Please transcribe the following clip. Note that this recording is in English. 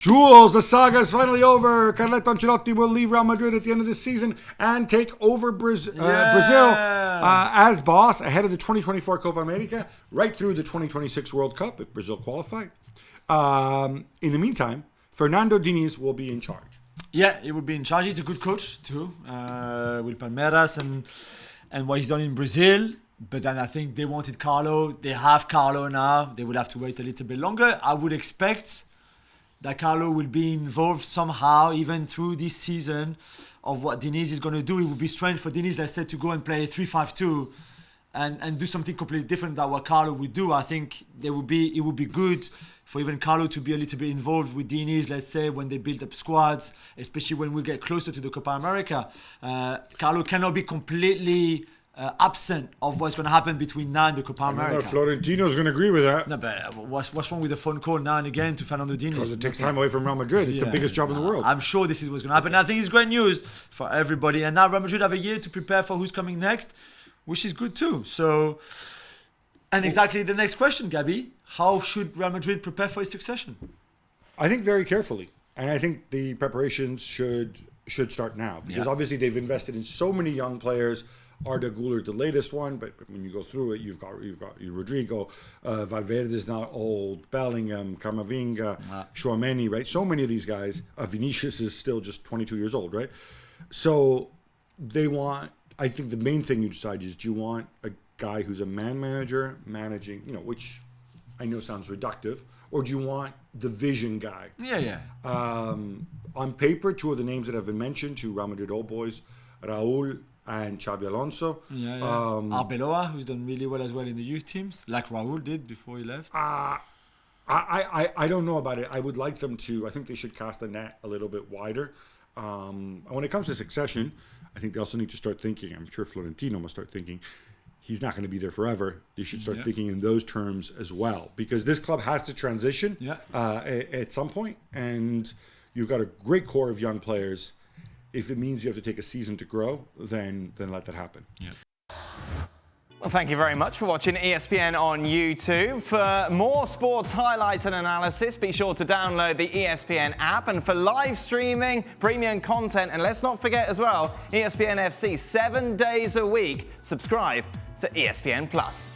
Jules, the saga is finally over. Carlo Ancelotti will leave Real Madrid at the end of this season and take over Brazil as boss ahead of the 2024 Copa America, right through the 2026 World Cup if Brazil qualify. In the meantime, Fernando Diniz will be in charge. Yeah, he will be in charge. He's a good coach too, with Palmeiras and what he's done in Brazil. But then I think they wanted Carlo. They have Carlo now. They will have to wait a little bit longer. I would expect that Carlo will be involved somehow, even through this season, of what Diniz is going to do. It would be strange for Diniz, let's say, to go and play 3-5-2 and do something completely different than what Carlo would do. I think it would be good for even Carlo to be a little bit involved with Diniz, let's say, when they build up squads, especially when we get closer to the Copa America. Carlo cannot be completely absent of what's going to happen between now and the Copa America. Florentino's going to agree with that. No, but what's wrong with a phone call now and again to Fernando Diniz? Because it takes time away from Real Madrid. It's the biggest job in the world. I'm sure this is what's going to happen. I think it's great news for everybody. And now Real Madrid have a year to prepare for who's coming next, which is good too. So, and exactly the next question, Gabby. How should Real Madrid prepare for his succession? I think very carefully. And I think the preparations should start now. Because obviously they've invested in so many young players. Arda Güler, the latest one, but when you go through it, you've got Rodrigo, Valverde is not old, Bellingham, Camavinga, Tchouaméni, right? So many of these guys. Vinicius is still just 22 years old, right? So they want. I think the main thing you decide is: do you want a guy who's a man manager managing, which I know sounds reductive, or do you want the vision guy? Yeah. On paper, two of the names that have been mentioned, two Real Madrid old boys, Raúl and Xabi Alonso. Arbeloa, who's done really well as well in the youth teams, like Raúl did before he left. I don't know about it. I would like them to. I think they should cast the net a little bit wider. When it comes to succession, I think they also need to start thinking. I'm sure Florentino must start thinking. He's not going to be there forever. You should start thinking in those terms as well, because this club has to transition at some point, and you've got a great core of young players. If it means you have to take a season to grow, then let that happen. Yeah. Well, thank you very much for watching ESPN on YouTube. For more sports highlights and analysis, be sure to download the ESPN app. And for live streaming, premium content, and let's not forget as well, ESPN FC 7 days a week. Subscribe to ESPN+.